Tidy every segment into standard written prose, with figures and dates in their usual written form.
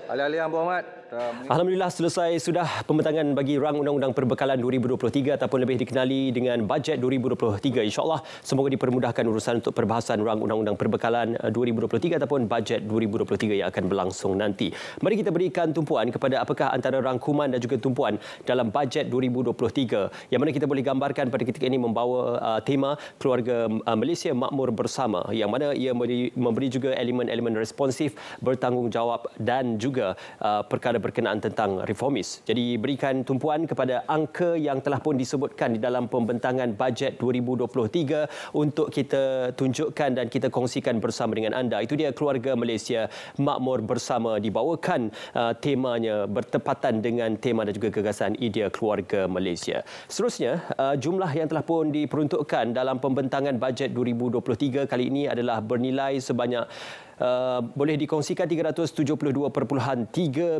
Alih-alih Yang Berhormat. Alhamdulillah selesai sudah pembentangan bagi rang undang-undang perbekalan 2023 ataupun lebih dikenali dengan bajet 2023. InsyaAllah semoga dipermudahkan urusan untuk perbahasan rang undang-undang perbekalan 2023 ataupun bajet 2023 yang akan berlangsung nanti. Mari kita berikan tumpuan kepada apakah antara rangkuman dan juga tumpuan dalam bajet 2023 yang mana kita boleh gambarkan pada ketika ini membawa tema keluarga Malaysia makmur bersama, yang mana ia memberi juga elemen-elemen responsif, bertanggungjawab dan juga perkara berkenaan tentang reformis. Jadi berikan tumpuan kepada angka yang telah pun disebutkan di dalam pembentangan bajet 2023 untuk kita tunjukkan dan kita kongsikan bersama dengan anda. Itu dia keluarga Malaysia makmur bersama, dibawakan temanya bertepatan dengan tema dan juga gagasan idea keluarga Malaysia. Seterusnya, jumlah yang telah pun diperuntukkan dalam pembentangan bajet 2023 kali ini adalah bernilai sebanyak boleh dikongsikan 372.3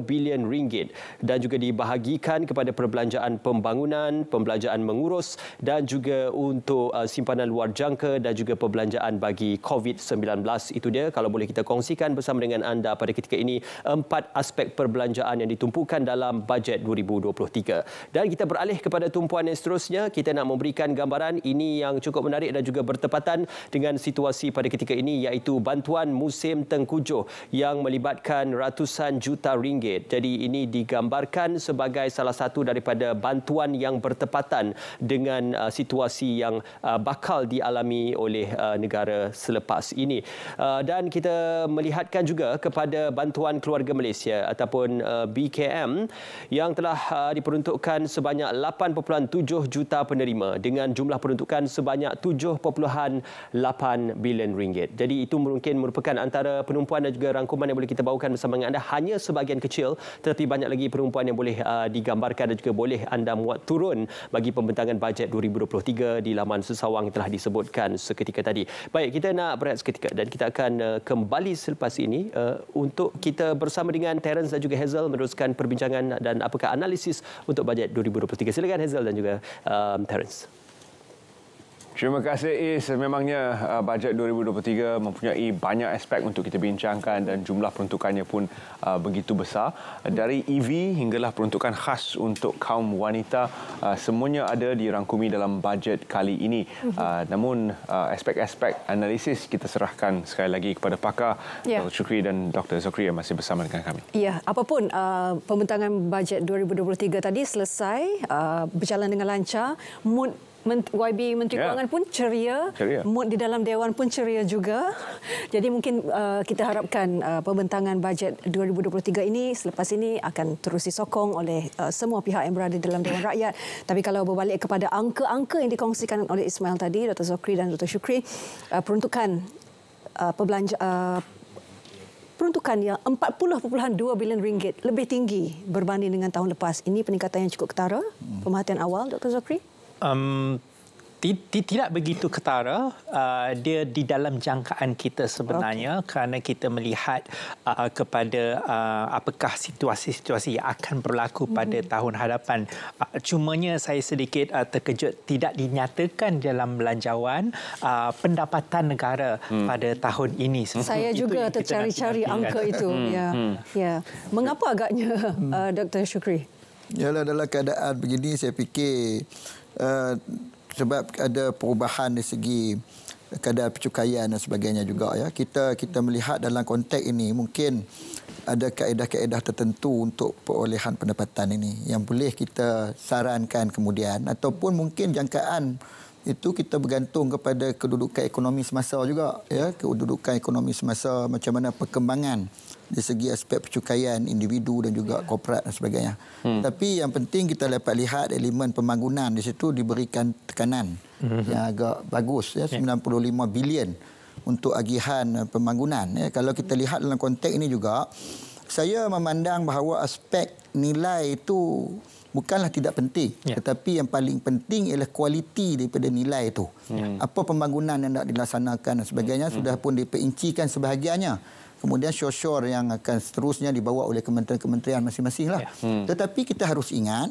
bilion ringgit dan juga dibahagikan kepada perbelanjaan pembangunan, pembelanjaan mengurus dan juga untuk simpanan luar jangka dan juga perbelanjaan bagi COVID-19. Itu dia kalau boleh kita kongsikan bersama dengan anda pada ketika ini 4 aspek perbelanjaan yang ditumpukan dalam bajet 2023. Dan kita beralih kepada tumpuan yang seterusnya. Kita nak memberikan gambaran ini yang cukup menarik dan juga bertepatan dengan situasi pada ketika ini, iaitu bantuan musim tengkujuh yang melibatkan ratusan juta ringgit. Jadi ini digambarkan sebagai salah satu daripada bantuan yang bertepatan dengan situasi yang bakal dialami oleh negara selepas ini. Dan kita melihatkan juga kepada bantuan keluarga Malaysia ataupun BKM yang telah diperuntukkan sebanyak 8.7 juta penerima dengan jumlah peruntukan sebanyak 7.8 bilion ringgit. Jadi itu mungkin merupakan antara penumpuan dan juga rangkuman yang boleh kita bawakan bersama dengan anda. Hanya sebahagian kecil, tetapi banyak lagi penumpuan yang boleh digambarkan dan juga boleh anda muat turun bagi pembentangan bajet 2023 di laman sesawang yang telah disebutkan seketika tadi. Baik, kita nak berehat seketika dan kita akan kembali selepas ini untuk kita bersama dengan Terence dan juga Hazel meneruskan perbincangan dan apakah analisis untuk bajet 2023. Silakan Hazel dan juga Terence. Terima kasih Is. Memangnya bajet 2023 mempunyai banyak aspek untuk kita bincangkan dan jumlah peruntukannya pun begitu besar. Dari EV hinggalah peruntukan khas untuk kaum wanita, semuanya ada dirangkumi dalam bajet kali ini. Namun aspek-aspek analisis kita serahkan sekali lagi kepada pakar Dr. Shukri dan Dr. Zokri yang masih bersama dengan kami. Ya, apapun pembentangan bajet 2023 tadi selesai, berjalan dengan lancar. Mood YB Menteri Kewangan pun ceria. Mood di dalam Dewan pun ceria juga. Jadi mungkin kita harapkan pembentangan bajet 2023 ini selepas ini akan terus disokong oleh semua pihak yang berada dalam Dewan Rakyat. Tapi kalau berbalik kepada angka-angka yang dikongsikan oleh Ismail tadi, Dr. Zokri dan Dr. Shukri, peruntukan peruntukan yang 40.2 bilion ringgit lebih tinggi berbanding dengan tahun lepas. Ini peningkatan yang cukup ketara. Pemerhatian awal, Dr. Zokri? Tidak begitu ketara, dia di dalam jangkaan kita sebenarnya, kerana kita melihat kepada apakah situasi-situasi yang akan berlaku pada tahun hadapan. Cumanya saya sedikit terkejut tidak dinyatakan dalam belanjawan pendapatan negara pada tahun ini. Saya juga tercari-cari angka itu. Ya. Mengapa agaknya, Dr. Shukri? Yalah, dalam keadaan begini saya fikir sebab ada perubahan dari segi kadar pencukaian dan sebagainya juga ya. Kita melihat dalam konteks ini mungkin ada kaedah-kaedah tertentu untuk perolehan pendapatan ini yang boleh kita sarankan kemudian, ataupun mungkin jangkaan itu kita bergantung kepada kedudukan ekonomi semasa juga ya, kedudukan ekonomi semasa, macam mana perkembangan dari segi aspek pencukaian individu dan juga korporat dan sebagainya. Tapi yang penting kita dapat lihat elemen pembangunan di situ diberikan tekanan yang agak bagus ya, 95 bilion untuk agihan pembangunan ya. Kalau kita lihat dalam konteks ini juga, saya memandang bahawa aspek nilai itu bukanlah tidak penting, tetapi yang paling penting ialah kualiti daripada nilai itu. Apa pembangunan yang nak dilaksanakan dan sebagainya sudah pun diperincikan sebahagiannya. Kemudian syur-syur yang akan seterusnya dibawa oleh kementerian-kementerian masing-masing lah. Tetapi kita harus ingat,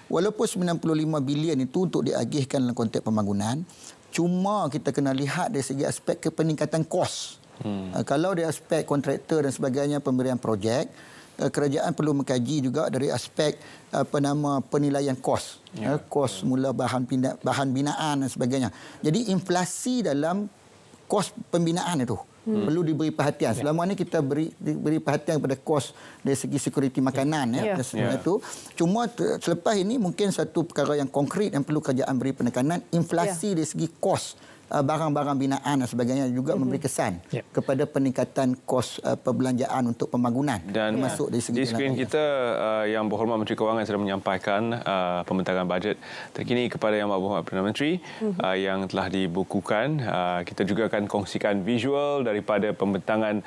walaupun 95 bilion itu untuk diagihkan dalam konteks pembangunan, cuma kita kena lihat dari segi aspek kepeningkatan kos. Kalau dari aspek kontraktor dan sebagainya, pemberian projek, kerajaan perlu mengkaji juga dari aspek penilaian kos. Kos mula bahan binaan dan sebagainya. Jadi inflasi dalam kos pembinaan itu perlu diberi perhatian. Selama ini kita beri perhatian kepada kos dari segi sekuriti makanan itu. Cuma selepas ini mungkin satu perkara yang konkret yang perlu kerajaan beri penekanan, inflasi dari segi kos barang-barang binaan dan sebagainya juga memberi kesan kepada peningkatan kos perbelanjaan untuk pembangunan. Dan masuk dari segi di skrin kita Yang Berhormat Menteri Kewangan sedang menyampaikan pembentakan bajet terkini kepada Yang Berhormat Perdana Menteri yang telah dibukukan. Kita juga akan kongsikan visual daripada pembentangan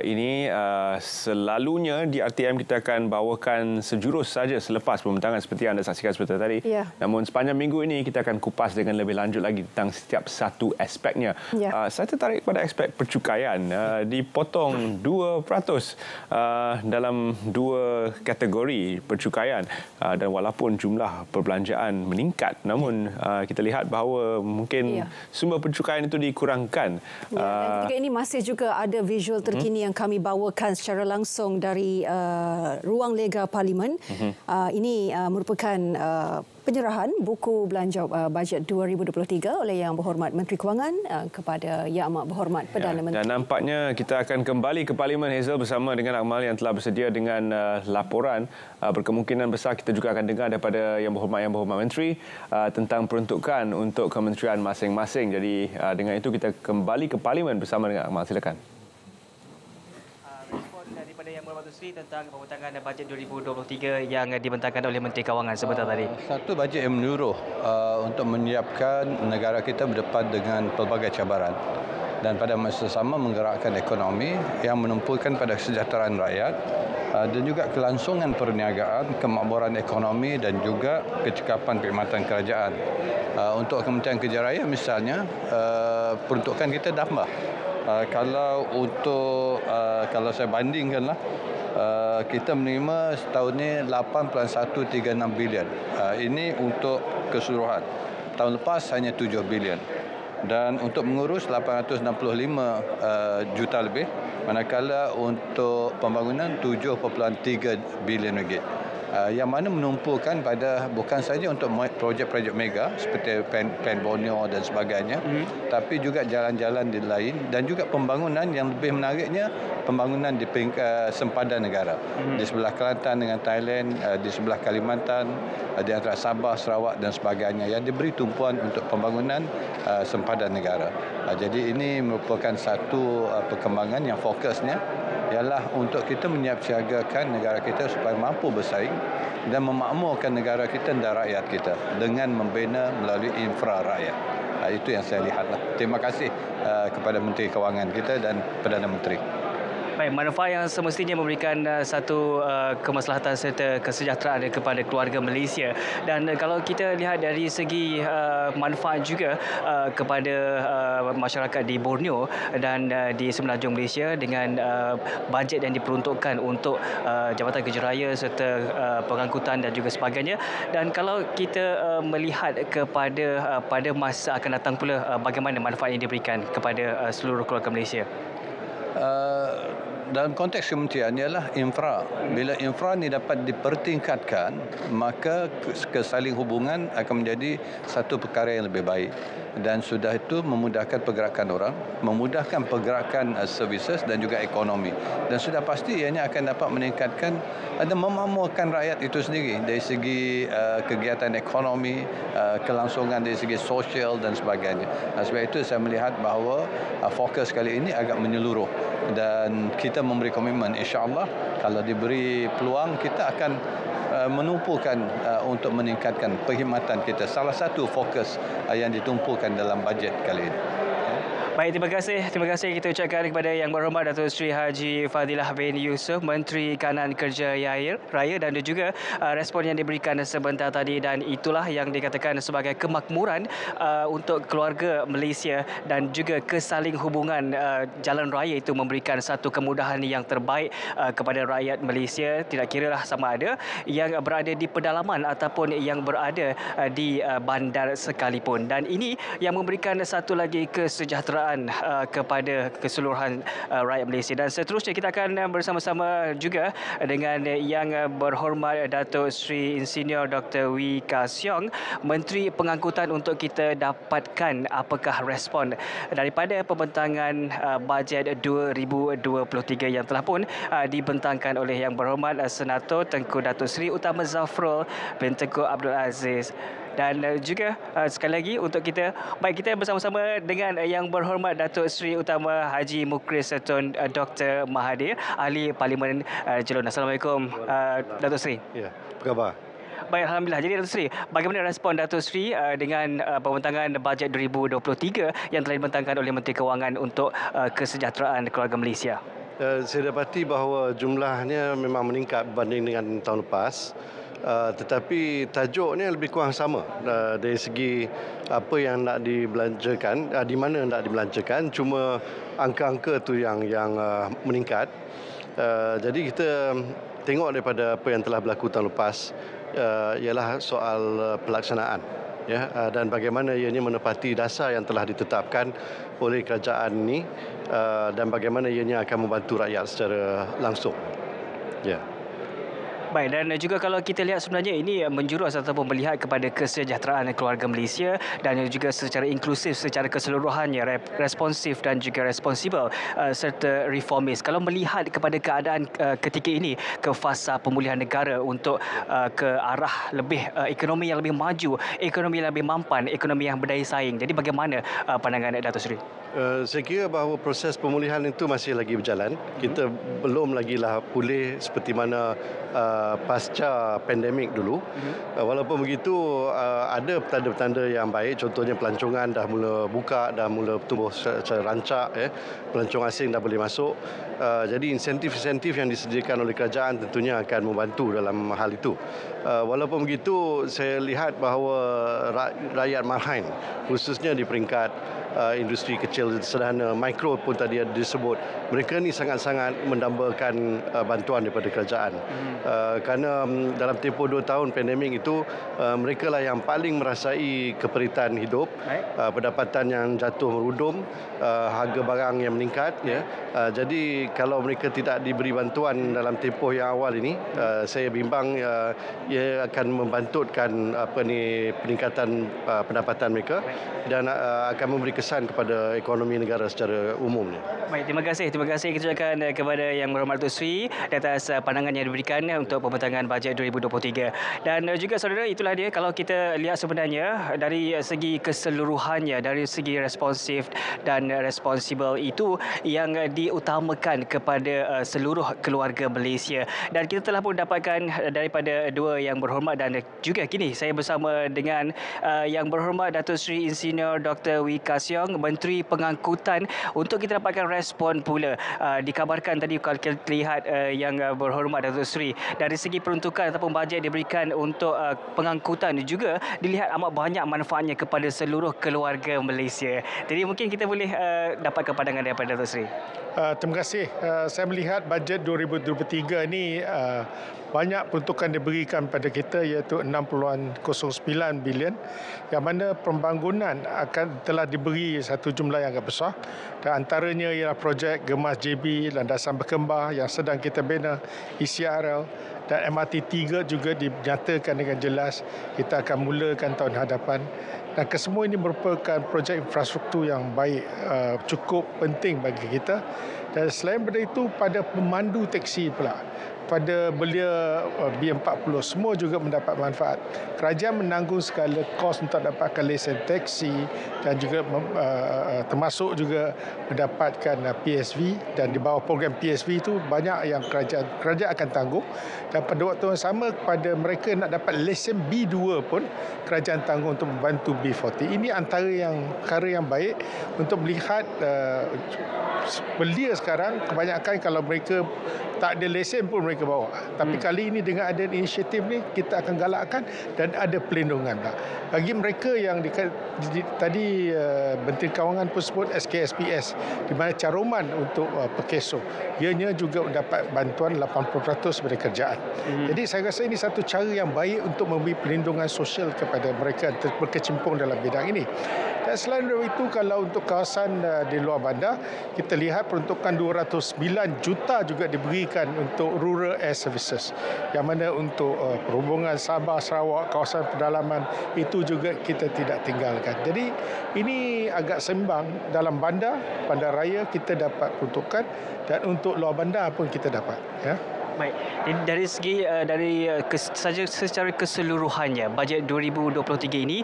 ini. Selalunya di RTM kita akan bawakan sejurus saja selepas pembentangan seperti yang anda saksikan seperti tadi. Namun sepanjang minggu ini kita akan kupas dengan lebih lanjut lagi tentang setiap satu aspeknya. Saya tertarik pada aspek percukaian. Dipotong 2% dalam 2 kategori percukaian. Dan walaupun jumlah perbelanjaan meningkat, namun kita lihat bahawa mungkin sumber percukaian itu dikurangkan. Dan ketika ini masih juga ada visual terkini yang kami bawakan secara langsung dari ruang lega Parlimen. Ini merupakan penyerahan buku belanja bajet 2023 oleh Yang Berhormat Menteri Kewangan kepada Yang Amat Berhormat Perdana Menteri. Dan nampaknya kita akan kembali ke Parlimen, Hazel, bersama dengan Akmal yang telah bersedia dengan laporan. Berkemungkinan besar kita juga akan dengar daripada Yang Berhormat Menteri tentang peruntukan untuk kementerian masing-masing. Jadi dengan itu kita kembali ke Parlimen bersama dengan Akmal. Silakan. Yang Berhormat Menteri tentang pembentangan bajet 2023 yang dibentangkan oleh Menteri Kewangan sebentar tadi. Satu bajet yang menyeluruh untuk menyiapkan negara kita berdepan dengan pelbagai cabaran dan pada masa sama menggerakkan ekonomi yang menumpukan pada kesejahteraan rakyat dan juga kelangsungan perniagaan, kemakmuran ekonomi dan juga kecekapan perkhidmatan kerajaan. Untuk Kementerian Kerja Raya misalnya, peruntukan kita tambah. Kalau saya bandingkanlah, kita menerima setahun ini 8.136 bilion. Ini untuk keseluruhan. Tahun lepas hanya 7 bilion. Dan untuk mengurus 865 juta lebih, manakala untuk pembangunan 7.3 bilion ringgit. Yang mana menumpukan pada bukan saja untuk projek-projek mega seperti Pen Borneo dan sebagainya, tapi juga jalan-jalan di lain dan juga pembangunan yang lebih menariknya, pembangunan di sempadan negara. Di sebelah Kelantan dengan Thailand, di sebelah Kalimantan, di antara Sabah, Sarawak dan sebagainya yang diberi tumpuan untuk pembangunan sempadan negara. Jadi ini merupakan satu perkembangan yang fokusnya ialah untuk kita menyiapsiagakan negara kita supaya mampu bersaing dan memakmurkan negara kita dan rakyat kita dengan membina melalui infra rakyat. Itu yang saya lihatlah. Terima kasih kepada Menteri Kewangan kita dan Perdana Menteri. Baik, manfaat yang semestinya memberikan satu kemaslahatan serta kesejahteraan kepada keluarga Malaysia. Dan kalau kita lihat dari segi manfaat juga kepada masyarakat di Borneo dan di Semenanjung Malaysia dengan bajet yang diperuntukkan untuk Jabatan Kerja Raya serta pengangkutan dan juga sebagainya. Dan kalau kita melihat kepada pada masa akan datang pula, bagaimana manfaat yang diberikan kepada seluruh keluarga Malaysia? Dalam konteks kementerian ialah infra. Bila infra ini dapat dipertingkatkan, maka kesaling hubungan akan menjadi satu perkara yang lebih baik. Dan sudah itu memudahkan pergerakan orang, memudahkan pergerakan services dan juga ekonomi. Dan sudah pasti ianya akan dapat meningkatkan dan memakmurkan rakyat itu sendiri dari segi kegiatan ekonomi, kelangsungan dari segi sosial dan sebagainya. Sebab itu saya melihat bahawa fokus kali ini agak menyeluruh dan kita memberi komitmen, insya-Allah kalau diberi peluang kita akan menumpukan untuk meningkatkan perkhidmatan kita. Salah satu fokus yang ditumpukan dalam bajet kali ini. Baik, terima kasih kita ucapkan kepada Yang Berhormat Datuk Seri Haji Fadilah bin Yusof, Menteri Kanan Kerja Raya, dan juga respon yang diberikan sebentar tadi, dan itulah yang dikatakan sebagai kemakmuran untuk keluarga Malaysia dan juga kesaling hubungan jalan raya itu memberikan satu kemudahan yang terbaik kepada rakyat Malaysia, tidak kiralah sama ada yang berada di pedalaman ataupun yang berada di bandar sekalipun. Dan ini yang memberikan satu lagi kesejahteraan kesejahteraan kepada keseluruhan rakyat Malaysia. Dan seterusnya kita akan bersama-sama juga dengan Yang Berhormat Datuk Seri Insinyur Dr. Wee Ka Siong, Menteri Pengangkutan, untuk kita dapatkan apakah respon daripada pembentangan bajet 2023 yang telah pun dibentangkan oleh Yang Berhormat Senator Tengku Datuk Seri Utama Zafrul bin Tengku Abdul Aziz. Dan juga sekali lagi untuk kita bersama-sama dengan Yang Berhormat Datuk Seri Utama Haji Mukris Tun Dr. Mahathir, Ahli Parlimen Jelun. Assalamualaikum Datuk Seri. Ya, apa khabar? Baik, alhamdulillah. Jadi Datuk Seri, bagaimana respon Datuk Seri dengan pembentangan bajet 2023 yang telah dibentangkan oleh Menteri Kewangan untuk kesejahteraan keluarga Malaysia? Saya dapati bahawa jumlahnya memang meningkat berbanding dengan tahun lepas. Tetapi tajuknya lebih kurang sama dari segi apa yang nak dibelanjakan, di mana nak dibelanjakan, cuma angka-angka tu yang meningkat. Jadi kita tengok daripada apa yang telah berlaku tahun lepas ialah soal pelaksanaan, ya, dan bagaimana ianya menepati dasar yang telah ditetapkan oleh kerajaan ini, dan bagaimana ianya akan membantu rakyat secara langsung. Ya. Baik, dan juga kalau kita lihat sebenarnya ini menjurus ataupun melihat kepada kesejahteraan keluarga Malaysia dan juga secara inklusif, secara keseluruhannya, responsif dan juga responsibel serta reformis. Kalau melihat kepada keadaan ketika ini ke fasa pemulihan negara untuk ke arah lebih ekonomi yang lebih maju, ekonomi yang lebih mampan, ekonomi yang berdaya saing. Jadi bagaimana pandangan Datuk Seri? Saya kira bahawa proses pemulihan itu masih lagi berjalan. Kita belum lagi lah pulih seperti mana pasca pandemik dulu. Walaupun begitu, ada petanda-petanda yang baik. Contohnya pelancongan dah mula buka, dah mula tumbuh secara rancak. Pelancong asing dah boleh masuk. Jadi insentif-insentif yang disediakan oleh kerajaan tentunya akan membantu dalam hal itu. Walaupun begitu, saya lihat bahawa rakyat Malhan, khususnya di peringkat industri kecil sederhana, mikro pun tadi ada disebut, mereka ni sangat-sangat mendambakan bantuan daripada kerajaan. Kerana dalam tempoh 2 tahun pandemik itu, mereka lah yang paling merasai keperitan hidup, pendapatan yang jatuh merudum, harga barang yang meningkat, ya. Jadi kalau mereka tidak diberi bantuan dalam tempoh yang awal ini, saya bimbang ia akan membantutkan peningkatan pendapatan mereka dan akan memberi kesan kepada ekonomi negara secara umumnya. Baik, terima kasih. Terima kasih kita ucapkan kepada Yang Berhormat Datuk Seri di atas pandangan yang diberikan untuk pembentangan bajet 2023. Dan juga saudara, itulah dia kalau kita lihat sebenarnya dari segi keseluruhannya, dari segi responsif dan responsibel itu yang diutamakan kepada seluruh keluarga Malaysia. Dan kita telah pun dapatkan daripada dua Yang Berhormat, dan juga kini saya bersama dengan Yang Berhormat Datuk Seri Insinyur Dr. Wee Ka Siong, Menteri Pengangkutan, untuk kita dapatkan respon pula. Dikabarkan tadi kalau kita lihat Yang Berhormat Datuk Seri, dari segi peruntukan ataupun bajet diberikan untuk pengangkutan juga dilihat amat banyak manfaatnya kepada seluruh keluarga Malaysia. Jadi mungkin kita boleh dapatkan pandangan daripada Datuk Seri. Terima kasih. Saya melihat bajet 2023 ini banyak peruntukan diberikan pada kita, iaitu 60.09 bilion, yang mana pembangunan telah diberi satu jumlah yang agak besar, dan antaranya ialah projek Gemas JB, landasan berkembar yang sedang kita bina, ECRL, dan MRT 3 juga dinyatakan dengan jelas kita akan mulakan tahun hadapan. Dan kesemua ini merupakan projek infrastruktur yang baik, cukup penting bagi kita. Dan selain daripada itu, pada pemandu teksi pula, pada belia B40, semua juga mendapat manfaat. Kerajaan menanggung segala kos untuk dapatkan lesen teksi, dan juga termasuk juga mendapatkan PSV, dan di bawah program PSV itu banyak yang kerajaan akan tanggung. Dan pada waktu yang sama, kepada mereka nak dapat lesen B2 pun kerajaan tanggung untuk membantu B40. Ini antara perkara yang baik untuk melihat belia sekarang. Kebanyakan kalau mereka tak ada lesen pun mereka bawa. Tapi kali ini dengan ada inisiatif ni, kita akan galakkan dan ada pelindungan pula. Bagi mereka yang tadi Menteri Kewangan pun sebut SKSPS, di mana caruman untuk pekeso, ianya juga mendapat bantuan 80% daripada kerjaan. Jadi saya rasa ini satu cara yang baik untuk memberi perlindungan sosial kepada mereka yang berkecimpung menyokong dalam bidang ini. Dan selain dari itu, kalau untuk kawasan di luar bandar, kita lihat peruntukan 209 juta juga diberikan untuk Rural Air Services. Yang mana untuk perhubungan Sabah, Sarawak, kawasan pedalaman, itu juga kita tidak tinggalkan. Jadi ini agak seimbang. Dalam bandar raya kita dapat peruntukan dan untuk luar bandar pun kita dapat. Ya. Baik, dari segi saja secara keseluruhannya bajet 2023 ini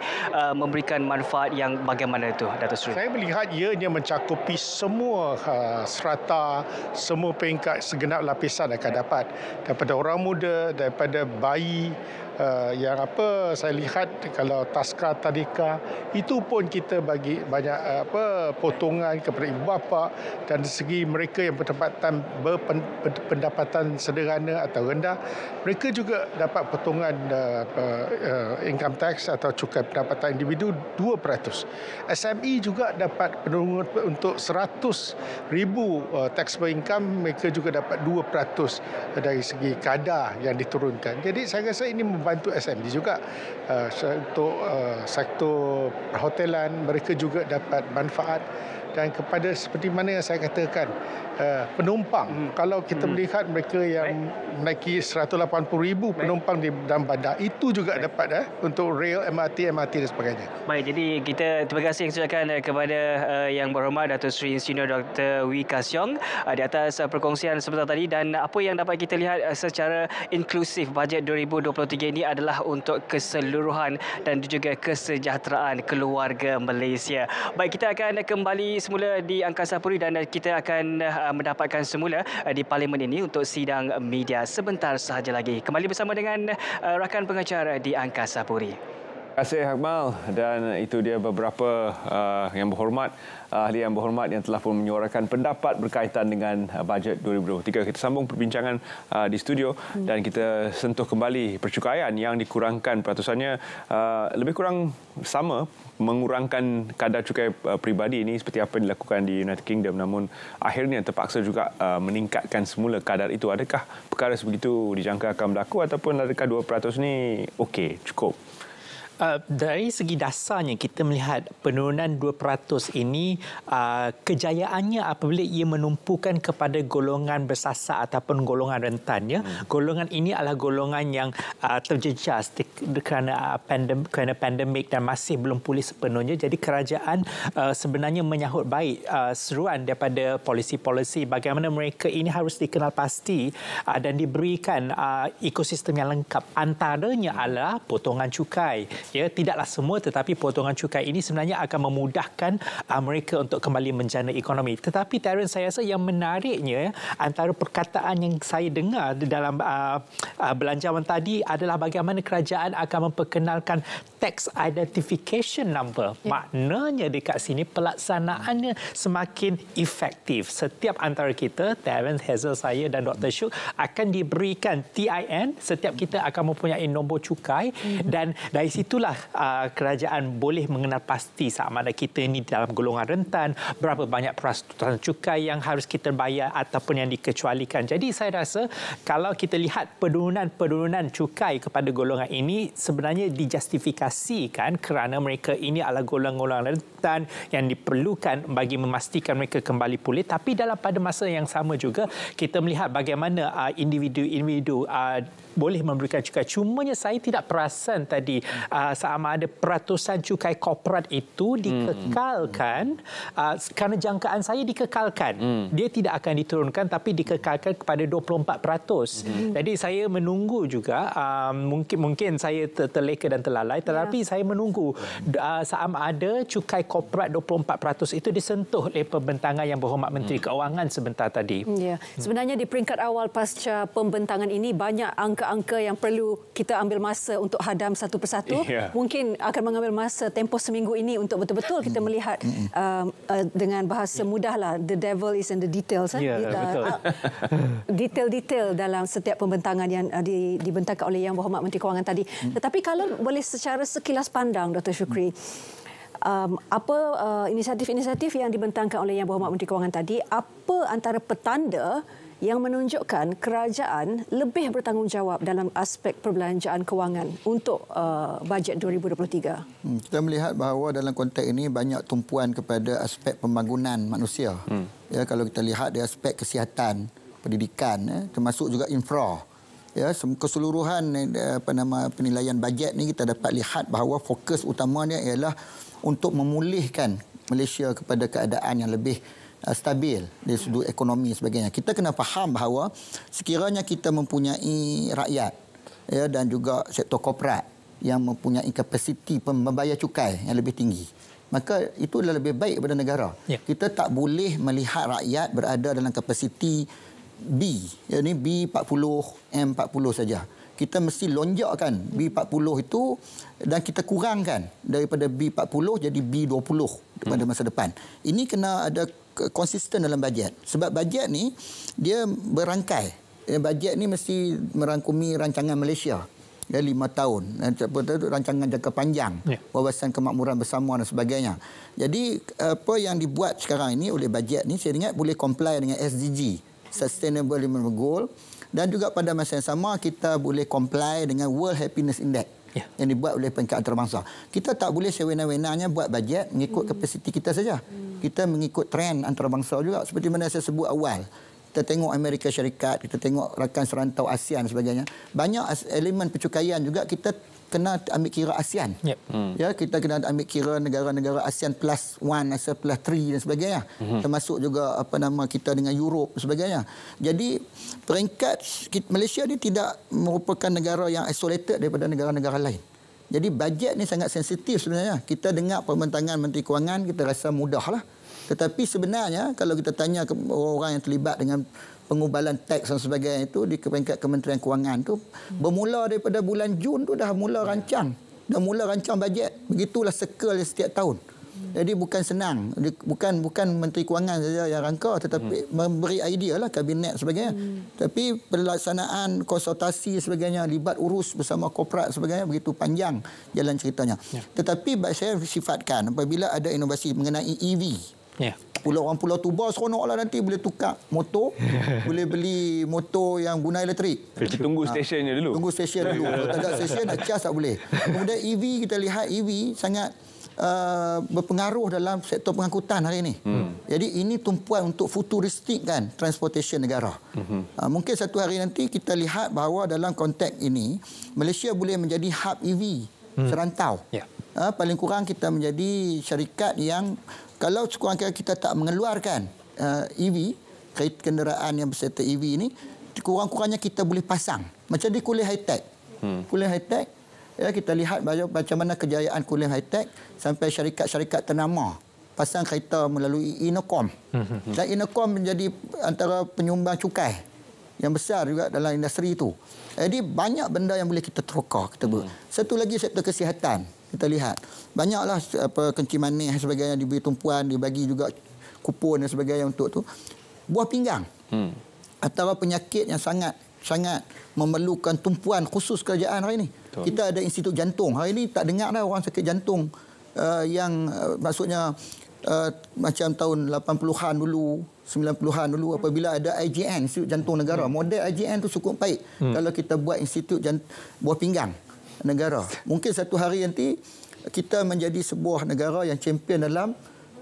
memberikan manfaat yang bagaimana itu, Dato' Sri? Saya melihat ianya mencakupi semua strata, semua peringkat, segenap lapisan akan dapat, daripada orang muda, daripada bayi. Yang saya lihat kalau taska tadika itu pun kita bagi banyak potongan kepada ibu bapa, dan dari segi mereka yang berpendapatan sederhana atau rendah, mereka juga dapat potongan income tax atau cukai pendapatan individu 2%. SME juga dapat penurunan untuk 100,000 taxable income, mereka juga dapat 2% dari segi kadar yang diturunkan. Jadi saya rasa ini membantu SME juga. Untuk sektor perhotelan, mereka juga dapat manfaat. Dan kepada seperti mana yang saya katakan, penumpang, kalau kita melihat mereka yang menaiki 180,000 penumpang di dalam bandar, itu juga dapat untuk rail, MRT dan sebagainya. Baik, jadi kita terima kasih yang ucapkan kepada Yang Berhormat Dato' Sri Insinyur Dr. Wee Ka Siong di atas perkongsian sebentar tadi. Dan apa yang dapat kita lihat secara inklusif, bajet 2023 ini adalah untuk keseluruhan dan juga kesejahteraan keluarga Malaysia. Baik, kita akan kembali semula di Angkasa Puri dan kita akan mendapatkan semula di Parlimen ini untuk sidang media sebentar sahaja lagi. Kembali bersama dengan rakan pengacara di Angkasa Puri. Terima kasih Akmal, dan itu dia beberapa yang berhormat, ahli yang berhormat yang telah pun menyuarakan pendapat berkaitan dengan bajet 2023. Kita sambung perbincangan di studio dan kita sentuh kembali percukaian yang dikurangkan peratusannya lebih kurang sama, mengurangkan kadar cukai peribadi ini seperti apa yang dilakukan di United Kingdom, namun akhirnya terpaksa juga meningkatkan semula kadar itu. Adakah perkara sebegitu dijangka akan berlaku ataupun adakah 2% ni okey, cukup? Dari segi dasarnya kita melihat penurunan 2% ini kejayaannya apabila ia menumpukan kepada golongan bersasar ataupun golongan rentan. Ya. Golongan ini adalah golongan yang terjejas kerana pandemik dan masih belum pulih sepenuhnya. Jadi kerajaan sebenarnya menyahut baik seruan daripada polisi-polisi bagaimana mereka ini harus dikenal pasti dan diberikan ekosistem yang lengkap. Antaranya adalah potongan cukai. Ya, tidaklah semua, tetapi potongan cukai ini sebenarnya akan memudahkan mereka untuk kembali menjana ekonomi. Tetapi Terence, saya rasa yang menariknya antara perkataan yang saya dengar di dalam belanjawan tadi adalah bagaimana kerajaan akan memperkenalkan tax identification number. Maknanya dekat sini pelaksanaannya semakin efektif. Setiap antara kita, Terence, Hazel, saya dan Dr. Syuk akan diberikan TIN. Setiap kita akan mempunyai nombor cukai dan dari situ kerajaan boleh mengenal pasti sama ada kita ini dalam golongan rentan, berapa banyak peratusan cukai yang harus kita bayar ataupun yang dikecualikan. Jadi saya rasa kalau kita lihat penurunan cukai kepada golongan ini sebenarnya dijustifikasikan kerana mereka ini adalah golongan-golongan rentan yang diperlukan bagi memastikan mereka kembali pulih. Tapi pada masa yang sama juga kita melihat bagaimana individu-individu boleh memberikan cukai. Cumanya saya tidak perasan tadi sama ada peratusan cukai korporat itu dikekalkan kerana jangkaan saya dikekalkan. Dia tidak akan diturunkan tapi dikekalkan kepada 24%. Jadi saya menunggu juga mungkin saya terleka dan terlalai tetapi saya menunggu sama ada cukai korporat 24% itu disentuh oleh pembentangan Yang Berhormat Menteri Keuangan sebentar tadi. Ya, sebenarnya di peringkat awal pasca pembentangan ini banyak angka-angka yang perlu kita ambil masa untuk hadam satu persatu. Mungkin akan mengambil masa tempoh seminggu ini untuk betul-betul kita melihat dengan bahasa mudahlah, the devil is in the details. Detail-detail dalam setiap pembentangan yang dibentangkan oleh Yang Berhormat Menteri Kewangan tadi. Tetapi kalau boleh secara sekilas pandang, Dr. Shukri, apa inisiatif-inisiatif yang dibentangkan oleh Yang Berhormat Menteri Kewangan tadi, apa antara petanda yang menunjukkan kerajaan lebih bertanggungjawab dalam aspek perbelanjaan kewangan untuk bajet 2023? Kita melihat bahawa dalam konteks ini banyak tumpuan kepada aspek pembangunan manusia. Ya, kalau kita lihat dari aspek kesihatan, pendidikan, termasuk juga infra. Ya, keseluruhan penilaian bajet ni kita dapat lihat bahawa fokus utamanya ialah untuk memulihkan Malaysia kepada keadaan yang lebih stabil dari sudut ekonomi sebagainya. Kita kena faham bahawa sekiranya kita mempunyai rakyat, ya, dan juga sektor korporat yang mempunyai kapasiti membayar cukai yang lebih tinggi, maka itu adalah lebih baik kepada negara. Kita tak boleh melihat rakyat berada dalam kapasiti B, yakni B40, M40 saja. Kita mesti lonjakkan B40 itu dan kita kurangkan daripada B40 jadi B20 pada masa depan. Ini kena ada konsisten dalam bajet. Sebab bajet ni dia berangkai. Bajet ni mesti merangkumi rancangan Malaysia. 5 tahun. Rancangan jangka panjang. Wawasan kemakmuran bersama dan sebagainya. Jadi apa yang dibuat sekarang ini oleh bajet ni saya ingat boleh comply dengan SDG, Sustainable Development Goal, dan juga pada masa yang sama kita boleh comply dengan World Happiness Index yang dibuat oleh peringkat antarabangsa. Kita tak boleh sewenang-wenangnya buat bajet mengikut kapasiti kita saja. Kita mengikut trend antarabangsa juga. Seperti mana saya sebut awal. Kita tengok Amerika Syarikat, kita tengok rakan serantau ASEAN dan sebagainya. Banyak elemen pencukaian juga kita kena ambil kira ASEAN. Ya, kita kena ambil kira negara-negara ASEAN plus 1, ASEAN plus 3 dan sebagainya. Termasuk juga kita dengan Europe dan sebagainya. Jadi peringkat Malaysia ni tidak merupakan negara yang isolated daripada negara-negara lain. Jadi bajet ni sangat sensitif sebenarnya. Kita dengar pembentangan Menteri Kewangan kita rasa mudahlah. Tetapi sebenarnya kalau kita tanya ke orang yang terlibat dengan pengubalan teks dan sebagainya itu di peringkat Kementerian Kewangan tu bermula daripada bulan Jun tu dah mula rancang. Dah mula rancang bajet. Begitulah circle setiap tahun. Jadi bukan senang. Bukan Menteri Kewangan saja yang rangka tetapi memberi idea lah kabinet sebagainya. Tapi pelaksanaan konsultasi sebagainya libat urus bersama korporat sebagainya begitu panjang jalan ceritanya. Tetapi saya sifatkan apabila ada inovasi mengenai EV. Orang Pulau Tuba seronoklah nanti boleh tukar motor, boleh beli motor yang guna elektrik. Tunggu stesen dulu. Tunggu stesen dulu. Kalau tak ada stesen nak cas tak boleh. Kemudian EV, kita lihat EV sangat berpengaruh dalam sektor pengangkutan hari ini. Jadi ini tumpuan untuk futuristik kan transportation negara. Mungkin satu hari nanti kita lihat bahawa dalam konteks ini Malaysia boleh menjadi hub EV serantau. Paling kurang kita menjadi syarikat yang kalau sekurang-kurangnya kita tak mengeluarkan EV, kenderaan yang berserta EV ini, kurang-kurangnya kita boleh pasang. Macam di Kulim High-Tech. Kulim High-Tech, ya, kita lihat macam mana kejayaan Kulim High-Tech sampai syarikat-syarikat ternama pasang kereta melalui Inocom. Dan Inocom menjadi antara penyumbang cukai yang besar juga dalam industri itu. Jadi banyak benda yang boleh kita terokah, kita buat. Satu lagi sektor kesihatan. Kita lihat banyaklah kencing manis dan sebagainya diberi tumpuan, dibagi juga kupon dan sebagainya untuk tu. Buah pinggang. Antara penyakit yang sangat memerlukan tumpuan khusus kerajaan hari ini. Kita ada institut jantung. Hari ini tak dengar dah orang sakit jantung yang maksudnya macam tahun 80-an dulu, 90-an dulu apabila ada IJN, Institut Jantung Negara. Model IJN tu cukup baik kalau kita buat institut buah pinggang negara. Mungkin satu hari nanti kita menjadi sebuah negara yang champion dalam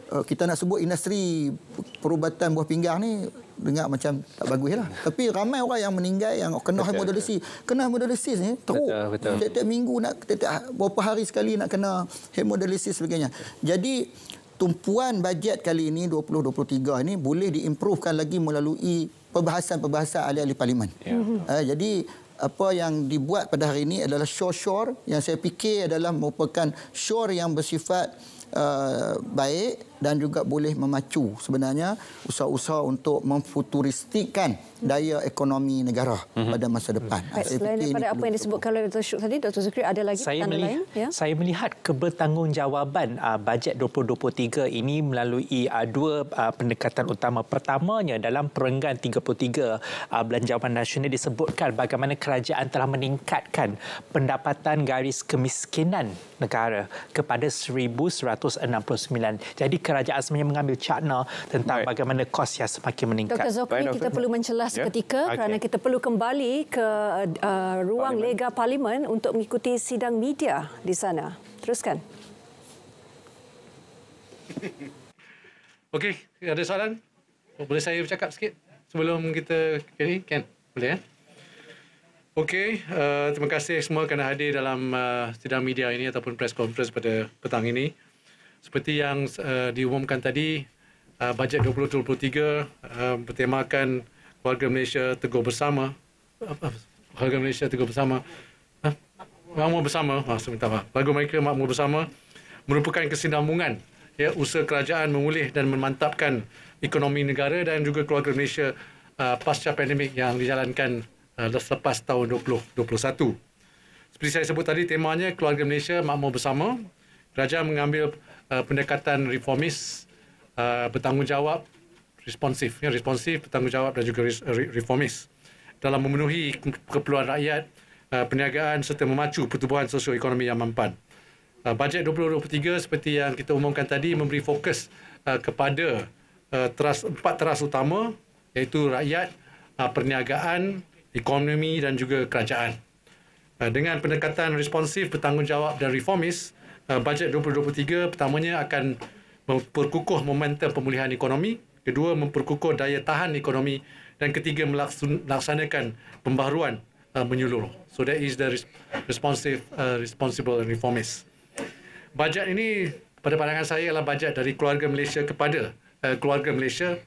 kita nak sebut industri perubatan buah pinggang ni dengar macam tak baguslah. Tapi ramai orang yang meninggal yang kena hemodialisis. Kena hemodialisis ni teruk. Setiap minggu nak berapa hari sekali nak kena hemodialisis sebagainya. Jadi tumpuan bajet kali ini 2023 ini boleh diimprovekan lagi melalui perbahasan-perbahasan ahli-ahli parlimen. Jadi apa yang dibuat pada hari ini adalah shore yang saya fikir adalah merupakan shore yang bersifat baik dan juga boleh memacu sebenarnya usaha-usaha untuk memfuturistikkan daya ekonomi negara pada masa depan. Selain daripada apa yang disebutkan oleh Dr. Syuk tadi, Dr. Zukri, ada lagi tanda lain? Ya? Saya melihat kebertanggungjawaban bajet 2023 ini melalui dua pendekatan utama. Pertamanya, dalam perenggan 33 Belanjawan Nasional disebutkan bagaimana kerajaan telah meningkatkan pendapatan garis kemiskinan negara kepada 1,169. Jadi kerajaan sebenarnya mengambil cakna tentang bagaimana kos yang semakin meningkat. Dr. Zukri, kita perlu mencelah seketika kerana kita perlu kembali ke ruang lega Parlimen untuk mengikuti sidang media di sana. Teruskan. Okey, ada soalan? Boleh saya bercakap sikit sebelum kita ini? Ken, boleh ya? Okey, terima kasih semua kerana hadir dalam sidang media ini ataupun press conference pada petang ini. Seperti yang diumumkan tadi, bajet 2023 bertemakan Keluarga Malaysia Teguh Bersama. Keluarga Malaysia Teguh Bersama. Makmur Bersama. Sebentar. Keluarga Malaysia Makmur Bersama merupakan kesinambungan usaha kerajaan memulih dan memantapkan ekonomi negara dan juga keluarga Malaysia pasca pandemik yang dijalankan selepas tahun 2021. Seperti saya sebut tadi, temanya Keluarga Malaysia Makmur Bersama. Kerajaan mengambil pendekatan reformis, bertanggungjawab, responsif, bertanggungjawab dan juga reformis dalam memenuhi keperluan rakyat, perniagaan serta memacu pertumbuhan sosioekonomi yang mampan. Bajet 2023 seperti yang kita umumkan tadi memberi fokus kepada empat teras utama, iaitu rakyat, perniagaan, ekonomi dan juga kerajaan. Dengan pendekatan responsif, bertanggungjawab dan reformis, bajet 2023 pertamanya akan memperkukuh momentum pemulihan ekonomi, kedua memperkukuh daya tahan ekonomi dan ketiga melaksanakan pembaharuan menyeluruh. So that is the responsive, responsible and reformist. Bajet ini pada pandangan saya adalah bajet dari keluarga Malaysia kepada keluarga Malaysia.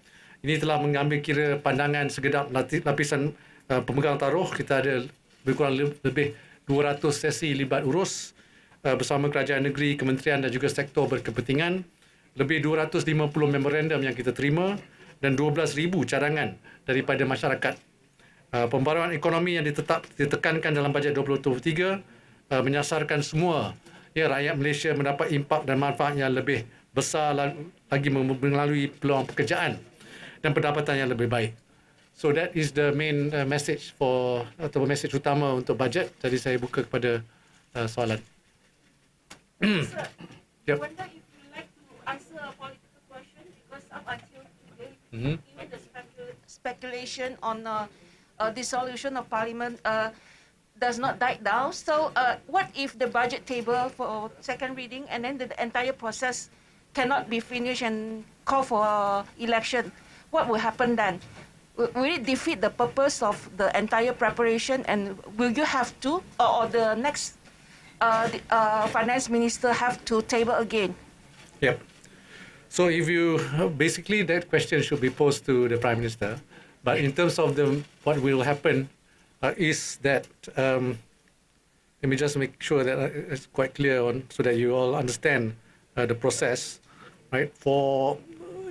Ini telah mengambil kira pandangan segedap lapisan pemegang taruh. Kita ada berkurang lebih 200 sesi libat urus bersama kerajaan negeri, kementerian dan juga sektor berkepentingan. Lebih 250 memorandum yang kita terima dan 12,000 cadangan daripada masyarakat. Pembaruan ekonomi yang ditekankan dalam bajet 2023 menyasarkan semua rakyat Malaysia mendapat impak dan manfaat yang lebih besar lagi melalui peluang pekerjaan dan pendapatan yang lebih baik. So that is the main message atau message utama untuk bajet. Jadi saya buka kepada soalan. Yep. I wonder if you like to answer a political question because up until today, even the speculation on dissolution of parliament does not die down. So what if the budget table for second reading and then the entire process cannot be finished and call for election? What will happen then? Will it defeat the purpose of the entire preparation, and will you have to, or the next finance minister have to table again? Yep. So if you, basically that question should be posed to the Prime Minister. But in terms of what will happen is that, let me just make sure that it's quite clear so that you all understand the process, right?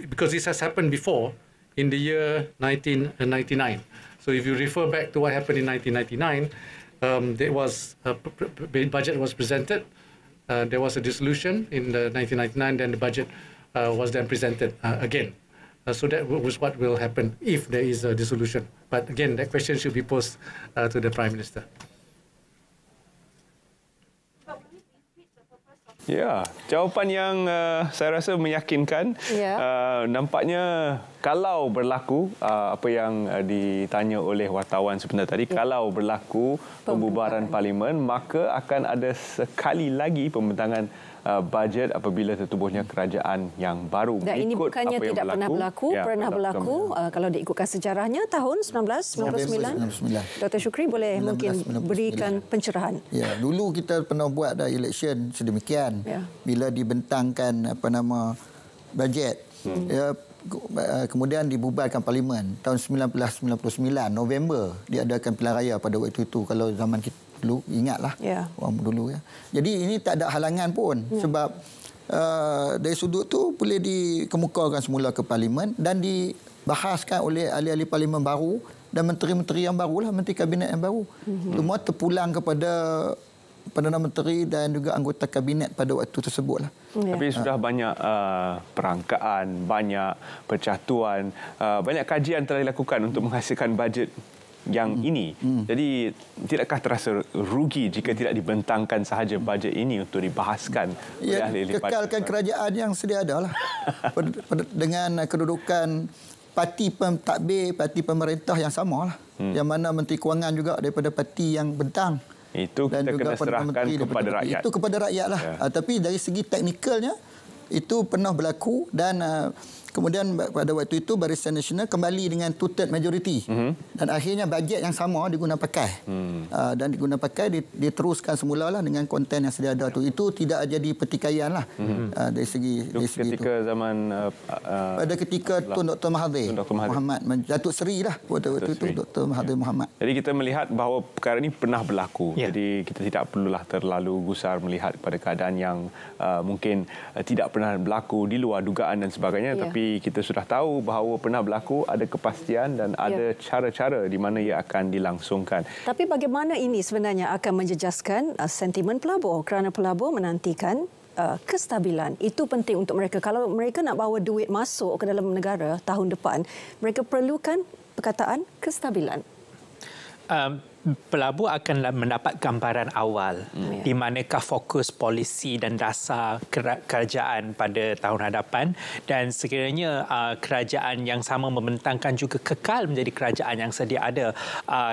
Because this has happened before in the year 1999. So if you refer back to what happened in 1999, there was a budget was presented. There was a dissolution in 1999. Then the budget was then presented again. So that was what will happen if there is a dissolution. But again, that question should be posed to the Prime Minister. Ya, jawapan yang saya rasa meyakinkan. Nampaknya kalau berlaku apa yang ditanya oleh wartawan sebentar tadi, kalau berlaku pembubaran parlimen, maka akan ada sekali lagi pembentangan bajet apabila tertubuhnya kerajaan yang baru. Dan ini bukannya tidak pernah berlaku, pernah berlaku. Kalau diikutkan sejarahnya tahun 1999. Dr. Syukri boleh mungkin berikan pencerahan. Ya, dulu kita pernah buat dah election sedemikian. Bila dibentangkan bajet. Kemudian dibubarkan parlimen tahun 1999 November diadakan pilihan raya pada waktu itu. Kalau zaman kita dulu ingatlah orang dulu ya. Jadi ini tak ada halangan pun sebab dari sudut tu boleh dikemukakan semula ke Parlimen dan dibahaskan oleh ahli-ahli Parlimen baru dan menteri-menteri yang barulah, menteri kabinet yang baru. Semua terpulang kepada Perdana Menteri dan juga anggota kabinet pada waktu tersebutlah. Tapi sudah banyak perangkaan, banyak percatuan, banyak kajian telah dilakukan untuk menghasilkan bajet yang ini. Jadi tidakkah terasa rugi jika tidak dibentangkan sahaja bajet ini untuk dibahaskan oleh ahli-ahli kekalkan kerajaan yang sedia ada lah. Dengan kedudukan parti pentadbir, parti pemerintah yang sama lah. Yang mana Menteri Kewangan juga daripada parti yang bentang. Itu kita kena serahkan kepada rakyat. Itu kepada rakyat lah. Tapi dari segi teknikalnya, itu pernah berlaku dan kemudian pada waktu itu Barisan Nasional kembali dengan two-third majority. Dan akhirnya bajet yang sama diguna pakai. Dan diguna pakai, diteruskan semula lah dengan konten yang sedia ada tu. Itu tidak jadi pertikaian lah dari segi ketika itu. zaman pada ketika Tun Dr. Mahathir Mohamad, Datuk Seri lah waktu itu Dr. Mahathir Mohamad. Jadi kita melihat bahawa perkara ini pernah berlaku. Jadi kita tidak perlulah terlalu gusar melihat pada keadaan yang mungkin tidak pernah berlaku di luar dugaan dan sebagainya. Tapi kita sudah tahu bahawa pernah berlaku, ada kepastian dan ada cara-cara di mana ia akan dilangsungkan. Tapi bagaimana ini sebenarnya akan menjejaskan sentimen pelabur, kerana pelabur menantikan kestabilan. Itu penting untuk mereka. Kalau mereka nak bawa duit masuk ke dalam negara tahun depan, mereka perlukan perkataan kestabilan. Pelabur akan mendapat gambaran awal di manakah fokus polisi dan dasar kerajaan pada tahun hadapan, dan sekiranya kerajaan yang sama membentangkan juga kekal menjadi kerajaan yang sedia ada,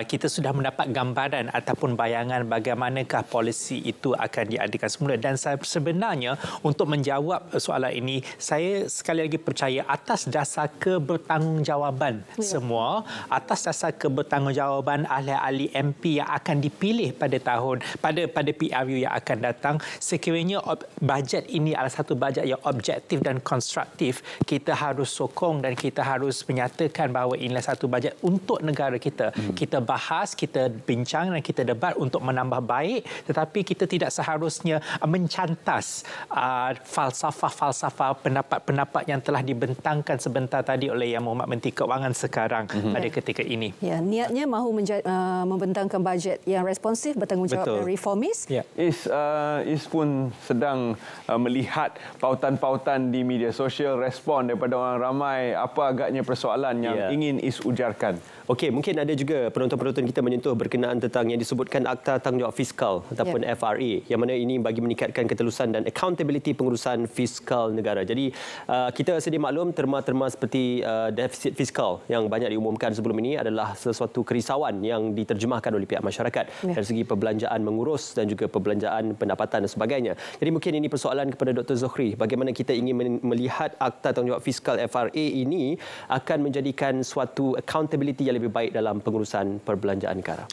kita sudah mendapat gambaran ataupun bayangan bagaimanakah polisi itu akan diadakan semula. Dan sebenarnya untuk menjawab soalan ini, saya sekali lagi percaya atas dasar kebertanggungjawaban semua, atas dasar kebertanggungjawaban ahli-ahli MP yang akan dipilih pada PRU yang akan datang, sekiranya bajet ini adalah satu bajet yang objektif dan konstruktif, kita harus sokong dan kita harus menyatakan bahawa inilah satu bajet untuk negara kita. Kita bahas, kita bincang dan kita debat untuk menambah baik, tetapi kita tidak seharusnya mencantas falsafah-falsafah, pendapat-pendapat yang telah dibentangkan sebentar tadi oleh Yang Mohd Menteri Keuangan sekarang pada ketika ini. Ya, niatnya mahu membentangkan bajet yang responsif, bertanggungjawab dan reformis. Is pun sedang melihat pautan-pautan di media sosial, respon daripada orang ramai. Apa agaknya persoalan yang ingin Is ujarkan? Okey, mungkin ada juga penonton-penonton kita menyentuh berkenaan tentang yang disebutkan Akta Tanggungjawab Fiskal ataupun FRA, yang mana ini bagi meningkatkan ketelusan dan accountability pengurusan fiskal negara. Jadi kita sedia maklum terma-terma seperti defisit fiskal yang banyak diumumkan sebelum ini adalah sesuatu kerisauan yang diterjemahkan oleh pihak masyarakat dari segi perbelanjaan mengurus dan juga perbelanjaan pendapatan dan sebagainya. Jadi mungkin ini persoalan kepada Dr. Zohri, bagaimana kita ingin melihat Akta Tanggungjawab Fiskal FRA ini akan menjadikan suatu accountability yang lebih baik dalam pengurusan perbelanjaan negara.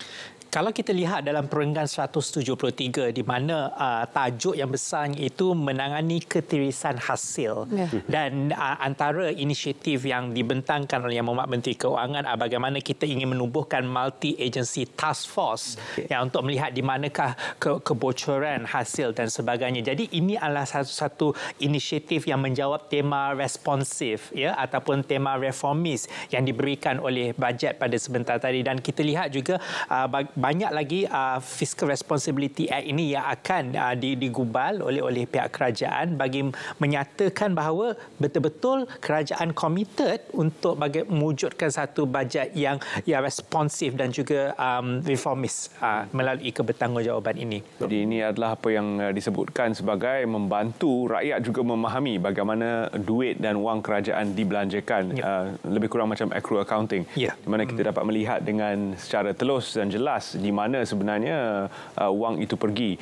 Kalau kita lihat dalam perenggan 173 di mana tajuk yang besarnya itu menangani ketirisan hasil, dan antara inisiatif yang dibentangkan oleh Yang Mohd Menteri Keuangan bagaimana kita ingin menubuhkan multi-agency task force yang untuk melihat di manakah kebocoran hasil dan sebagainya. Jadi ini adalah satu inisiatif yang menjawab tema responsif ataupun tema reformis yang diberikan oleh bajet pada sebentar tadi. Dan kita lihat juga banyak lagi Fiscal Responsibility Act ini yang akan digubal oleh pihak kerajaan bagi menyatakan bahawa betul-betul kerajaan committed untuk mewujudkan satu bajet yang responsif dan juga reformis melalui kebertanggungjawaban ini. Jadi ini adalah apa yang disebutkan sebagai membantu rakyat juga memahami bagaimana duit dan wang kerajaan dibelanjakan, lebih kurang macam accrual accounting, di mana kita dapat melihat dengan secara telus dan jelas di mana sebenarnya wang itu pergi.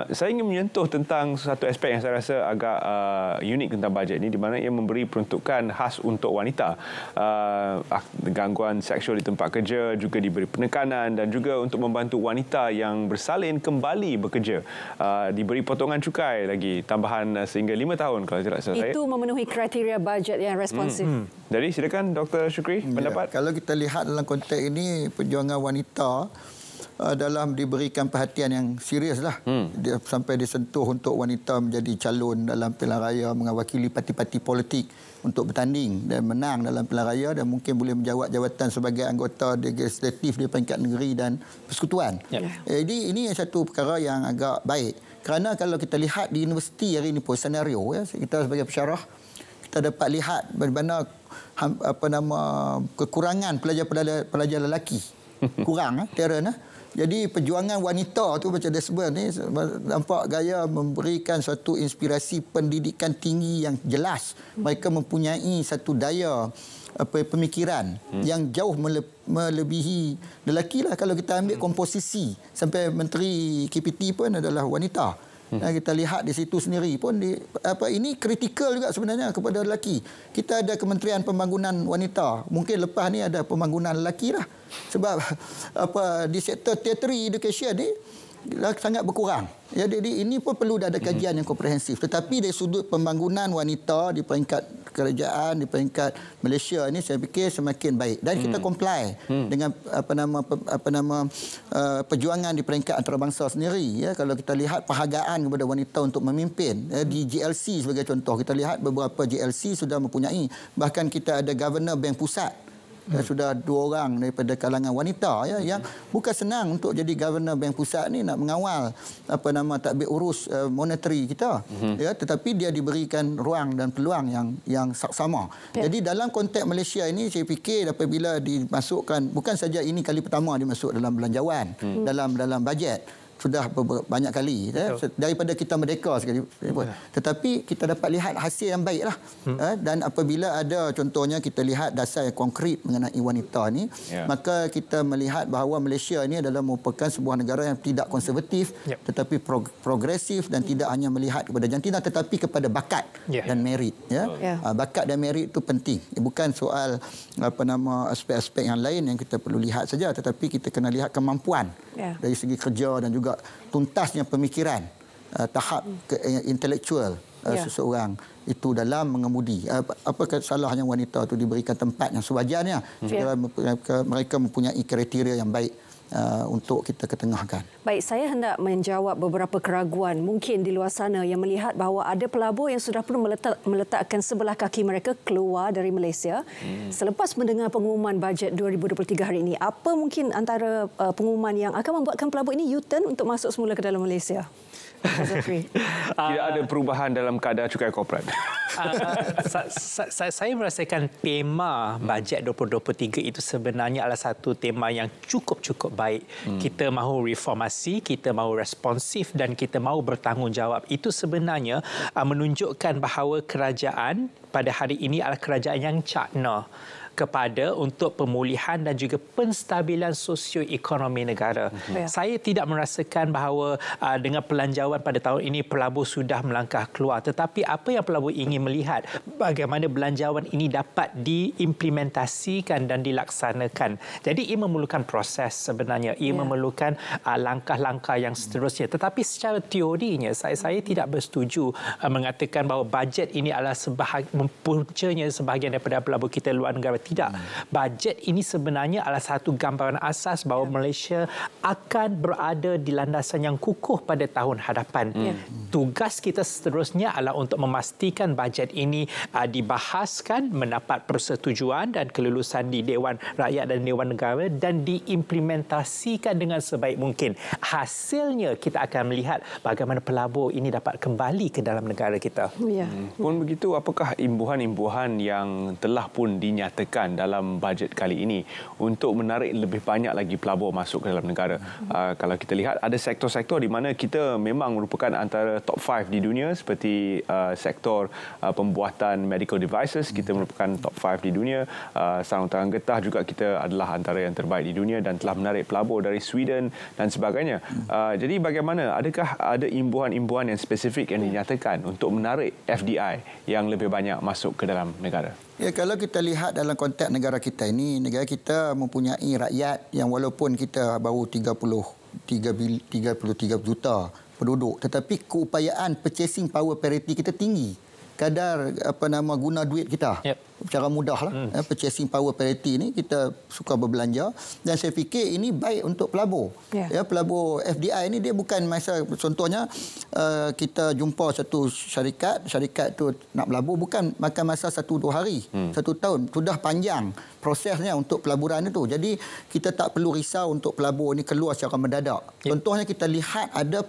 Saya ingin menyentuh tentang satu aspek yang saya rasa agak unik tentang bajet ini, di mana ia memberi peruntukan khas untuk wanita. Gangguan seksual di tempat kerja juga diberi penekanan, dan juga untuk membantu wanita yang bersalin kembali bekerja. Diberi potongan cukai lagi, tambahan sehingga 5 tahun kalau tidak salah saya. Itu memenuhi kriteria bajet yang responsif. Jadi silakan Dr. Shukri, pendapat? Kalau kita lihat dalam konteks ini, perjuangan wanita dalam diberikan perhatian yang serius lah. Sampai disentuh untuk wanita menjadi calon dalam pilihan raya, mewakili parti-parti politik untuk bertanding dan menang dalam pilihan raya dan mungkin boleh menjawat jawatan sebagai anggota legislatif di peringkat negeri dan persekutuan. Jadi ini satu perkara yang agak baik. Kerana kalau kita lihat di universiti hari ini pun senario, kita sebagai pensyarah, kita dapat lihat bagaimana kekurangan pelajar lelaki. Kurang terror. Jadi perjuangan wanita tu macam Desmond ni nampak gaya memberikan satu inspirasi pendidikan tinggi yang jelas. Mereka mempunyai satu daya pemikiran yang jauh melebihi lelaki lah. Kalau kita ambil komposisi sampai Menteri KPT pun adalah wanita. Dan kita lihat di situ sendiri pun ini kritikal juga sebenarnya kepada lelaki. Kita ada Kementerian Pembangunan Wanita. Mungkin lepas ni ada pembangunan lelaki lah. Sebab di sektor tertiary education ni sangat berkurang. Jadi ini pun perlu ada kajian yang komprehensif. Tetapi dari sudut pembangunan wanita di peringkat kerajaan, di peringkat Malaysia ini saya fikir semakin baik dan kita comply dengan perjuangan di peringkat antarabangsa sendiri. Kalau kita lihat penghargaan kepada wanita untuk memimpin di GLC sebagai contoh, kita lihat beberapa GLC sudah mempunyai, bahkan kita ada Governor Bank Pusat. Sudah 2 orang daripada kalangan wanita yang bukan senang untuk jadi Governor Bank Pusat ni, nak mengawal tadbir urus monetary kita, tetapi dia diberikan ruang dan peluang yang sama. Jadi dalam konteks Malaysia ini saya fikir apabila dimasukkan, bukan saja ini kali pertama dimasuk dalam belanjawan, dalam bajet, sudah banyak kali daripada kita merdeka sekali. Tetapi kita dapat lihat hasil yang baiklah. Dan apabila ada contohnya kita lihat dasar yang konkret mengenai wanita ni, maka kita melihat bahawa Malaysia ini adalah merupakan sebuah negara yang tidak konservatif, tetapi progresif dan tidak hanya melihat kepada jantina tetapi kepada bakat dan merit. Bakat dan merit itu penting. Bukan soal aspek-aspek yang lain yang kita perlu lihat saja, tetapi kita kena lihat kemampuan dari segi kerja dan juga tuntasnya pemikiran, tahap intelektual seseorang itu dalam mengemudi. Apakah salahnya wanita itu diberikan tempat yang sewajarnya? Mereka mempunyai kriteria yang baik untuk kita ketengahkan. Baik, saya hendak menjawab beberapa keraguan mungkin di luar sana yang melihat bahawa ada pelabur yang sudah pun meletakkan sebelah kaki mereka keluar dari Malaysia selepas mendengar pengumuman bajet 2023 hari ini. Apa mungkin antara pengumuman yang akan membuatkan pelabur ini U-turn untuk masuk semula ke dalam Malaysia? Tidak ada perubahan dalam kadar cukai korporat. Saya merasakan tema bajet 2023 itu sebenarnya adalah satu tema yang cukup baik. Kita mahu reformasi, kita mahu responsif dan kita mahu bertanggungjawab. Itu sebenarnya menunjukkan bahawa kerajaan pada hari ini adalah kerajaan yang cakna kepada untuk pemulihan dan juga penstabilan sosioekonomi negara. Saya tidak merasakan bahawa dengan pelanjawan pada tahun ini pelabur sudah melangkah keluar, tetapi apa yang pelabur ingin melihat bagaimana belanjawan ini dapat diimplementasikan dan dilaksanakan. Jadi ia memerlukan proses sebenarnya, ia memerlukan langkah-langkah yang seterusnya. Tetapi secara teorinya saya tidak bersetuju mengatakan bahawa bajet ini adalah mempunyai sebahagian daripada pelabur kita luar negara. Tidak. Bajet ini sebenarnya adalah satu gambaran asas bahawa Malaysia akan berada di landasan yang kukuh pada tahun hadapan. Tugas kita seterusnya adalah untuk memastikan bajet ini dibahaskan, mendapat persetujuan dan kelulusan di Dewan Rakyat dan Dewan Negara dan diimplementasikan dengan sebaik mungkin. Hasilnya kita akan melihat bagaimana pelabur ini dapat kembali ke dalam negara kita. Pun begitu, apakah imbuhan-imbuhan yang telah pun dinyatakan dalam bajet kali ini untuk menarik lebih banyak lagi pelabur masuk ke dalam negara? Kalau kita lihat ada sektor-sektor di mana kita memang merupakan antara top 5 di dunia, seperti sektor pembuatan medical devices, kita merupakan top 5 di dunia. Sarung tangan getah juga kita adalah antara yang terbaik di dunia dan telah menarik pelabur dari Sweden dan sebagainya. Jadi bagaimana, adakah ada imbuhan-imbuhan yang spesifik yang dinyatakan untuk menarik FDI yang lebih banyak masuk ke dalam negara? Ya, kalau kita lihat dalam konteks negara kita ini, negara kita mempunyai rakyat yang walaupun kita baru 33 juta penduduk, tetapi keupayaan purchasing power parity kita tinggi. Kadar guna duit kita secara mudah lah. Purchasing power parity ni kita suka berbelanja dan saya fikir ini baik untuk pelabur. Ya, pelabur FDI ni dia bukan masa contohnya kita jumpa satu syarikat tu nak pelabur bukan makan masa 1-2 hari, 1 tahun. Sudah panjang prosesnya untuk pelaburan itu. Jadi kita tak perlu risau untuk pelabur ni keluar secara mendadak. Contohnya kita lihat ada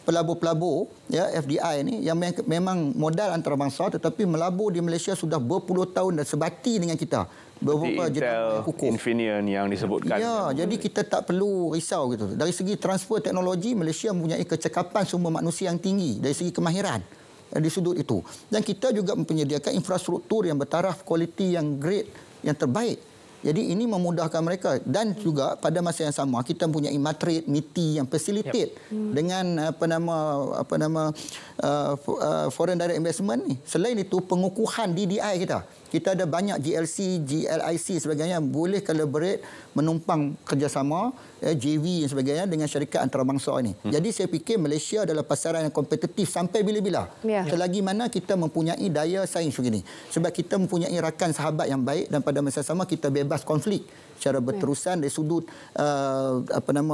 pelabur-pelabur ya FDI ni yang memang modal antarabangsa tetapi melabur di Malaysia sudah berpuluh tahun dan sebati dengan kita. Beberapa Intel, Infineon yang disebutkan. Ya, jadi kita tak perlu risau gitu. Dari segi transfer teknologi, Malaysia mempunyai kecekapan sumber manusia yang tinggi dari segi kemahiran di sudut itu. Dan kita juga menyediakan infrastruktur yang bertaraf kualiti yang grade yang terbaik. Jadi ini memudahkan mereka dan juga pada masa yang sama kita mempunyai matrade MITI yang facilitate dengan foreign direct investment ni. Selain itu pengukuhan DDI kita ada banyak GLC, GLIC sebagainya boleh collaborate menumpang kerjasama JV dan sebagainya dengan syarikat antarabangsa ini. Jadi saya fikir Malaysia adalah pasaran yang kompetitif sampai bila-bila. Selagi mana kita mempunyai daya saing begini. Sebab kita mempunyai rakan sahabat yang baik dan pada masa sama kita bebas konflik secara berterusan dari sudut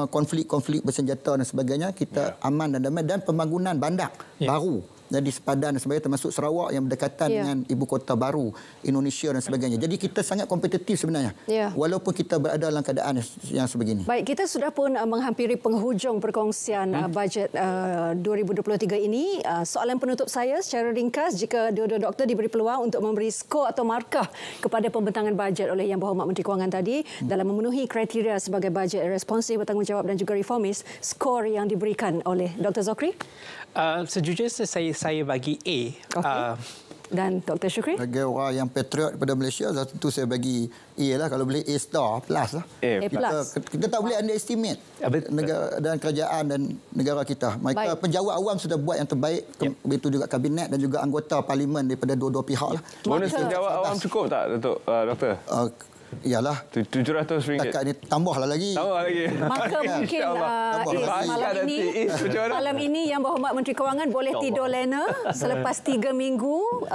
konflik-konflik bersenjata dan sebagainya kita aman dan damai dan pembangunan bandar baru di sepadan dan sebagainya termasuk Sarawak yang berdekatan dengan ibu kota baru Indonesia dan sebagainya. Jadi kita sangat kompetitif sebenarnya. Walaupun kita berada dalam keadaan yang sebegini. Baik, kita sudah pun menghempiri penghujung perkongsian bajet 2023 ini. Soalan penutup saya secara ringkas, jika dua-dua doktor diberi peluang untuk memberi skor atau markah kepada pembentangan bajet oleh Yang Berhormat Menteri Kewangan tadi dalam memenuhi kriteria sebagai bajet responsif, bertanggungjawab dan juga reformis, skor yang diberikan oleh Dr. Zokri? Sejujurnya saya bagi A. Dan Dr. Shukri? Bagi orang yang patriot pada Malaysia, tentu saya bagi A lah. Kalau boleh A star plus lah. Kita tak boleh underestimate negara dan kerajaan dan negara kita. Mereka penjawat awam sudah buat yang terbaik. Begitu juga kabinet dan juga anggota parlimen daripada dua-dua pihak lah. Bonus penjawat awam cukup tak, Doktor? Iyalah. RM700. Takat ni tambahlah lagi. Maka mungkin malam ini Yang Berhormat Menteri Kewangan boleh tidur lena selepas 3 minggu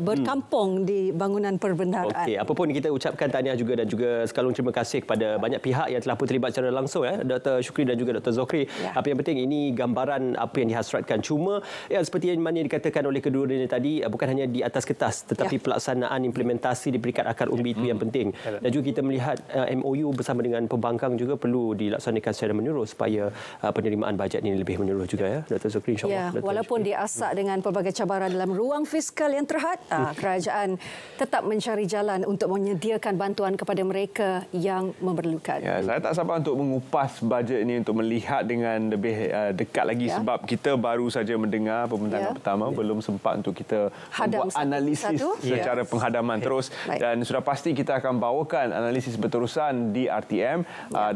berkampung di bangunan perbendaharaan. Okey, apa pun kita ucapkan tahniah juga dan juga sekalung terima kasih kepada banyak pihak yang telah pun terlibat secara langsung Dr. Shukri dan juga Dr. Zokri. Apa yang penting ini gambaran apa yang dihasratkan. Cuma seperti yang mana dikatakan oleh kedua-duanya tadi, bukan hanya di atas kertas tetapi pelaksanaan implementasi di peringkat akar umbi itu yang penting. Dan juga kita melihat MOU bersama dengan pembangkang juga perlu dilaksanakan secara menyeluruh supaya penerimaan bajet ini lebih menyeluruh juga Dr. Zokri, insyaAllah. Walaupun diasak dengan pelbagai cabaran dalam ruang fiskal yang terhad, kerajaan tetap mencari jalan untuk menyediakan bantuan kepada mereka yang memerlukan. Saya tak sabar untuk mengupas bajet ini untuk melihat dengan lebih dekat lagi sebab kita baru saja mendengar pembentangan pertama, belum sempat untuk kita buat analisis secara penghadaman terus dan sudah pasti kita akan bawakan analisis berterusan di RTM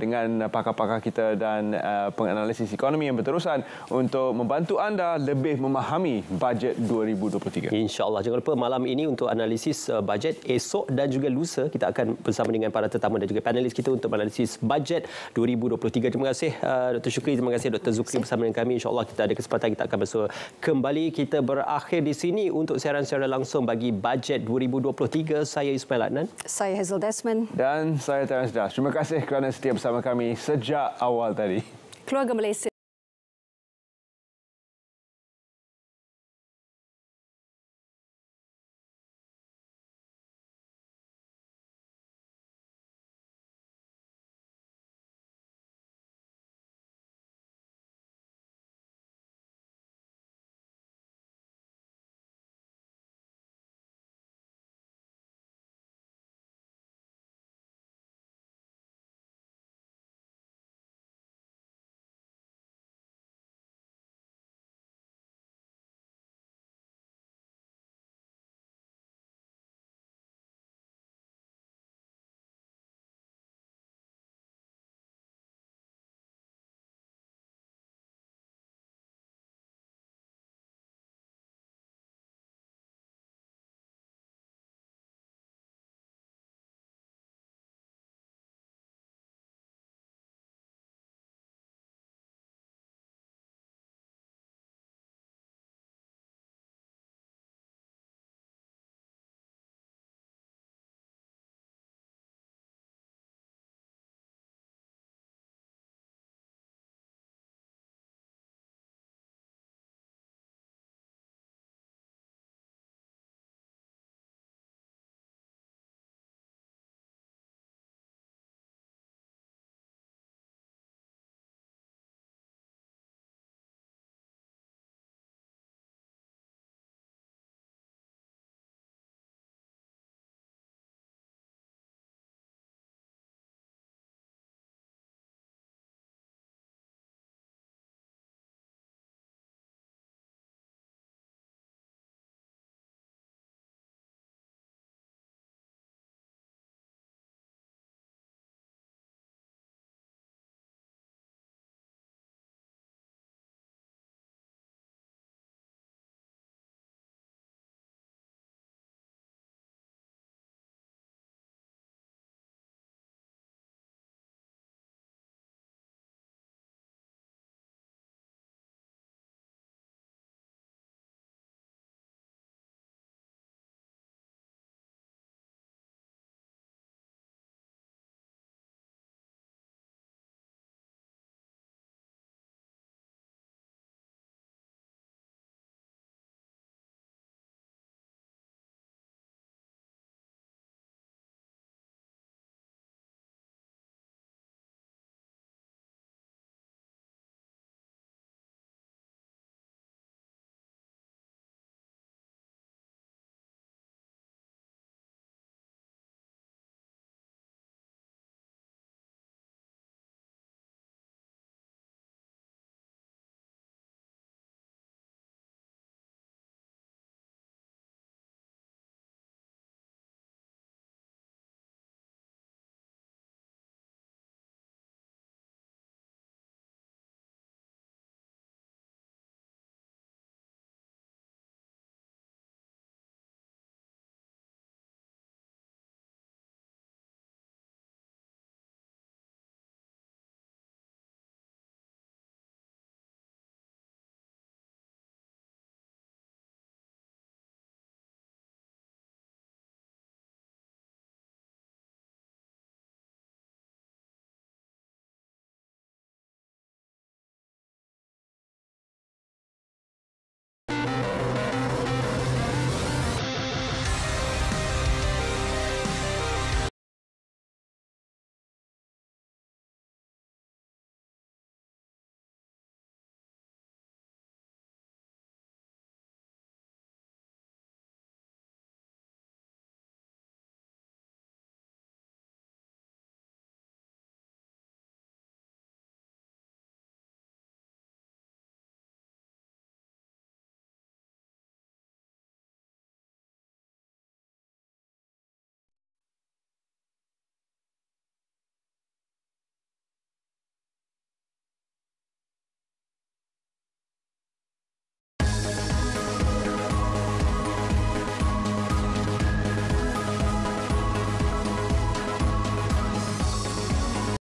dengan pakar-pakar kita dan penganalisis ekonomi yang berterusan untuk membantu anda lebih memahami bajet 2023. InsyaAllah. Jangan lupa malam ini untuk analisis bajet, esok dan juga lusa kita akan bersama dengan para tetamu dan juga panelis kita untuk analisis bajet 2023. Terima kasih Dr. Shukri, terima kasih Dr. Zokri bersama dengan kami. InsyaAllah kita ada kesempatan kita akan bersua kembali. Kita berakhir di sini untuk siaran secara langsung bagi bajet 2023. Saya Ismail Adnan. Saya Hazel Desmond. Dan saya Terence Das. Terima kasih kerana setia bersama kami sejak awal tadi. Keluarga Malaysia.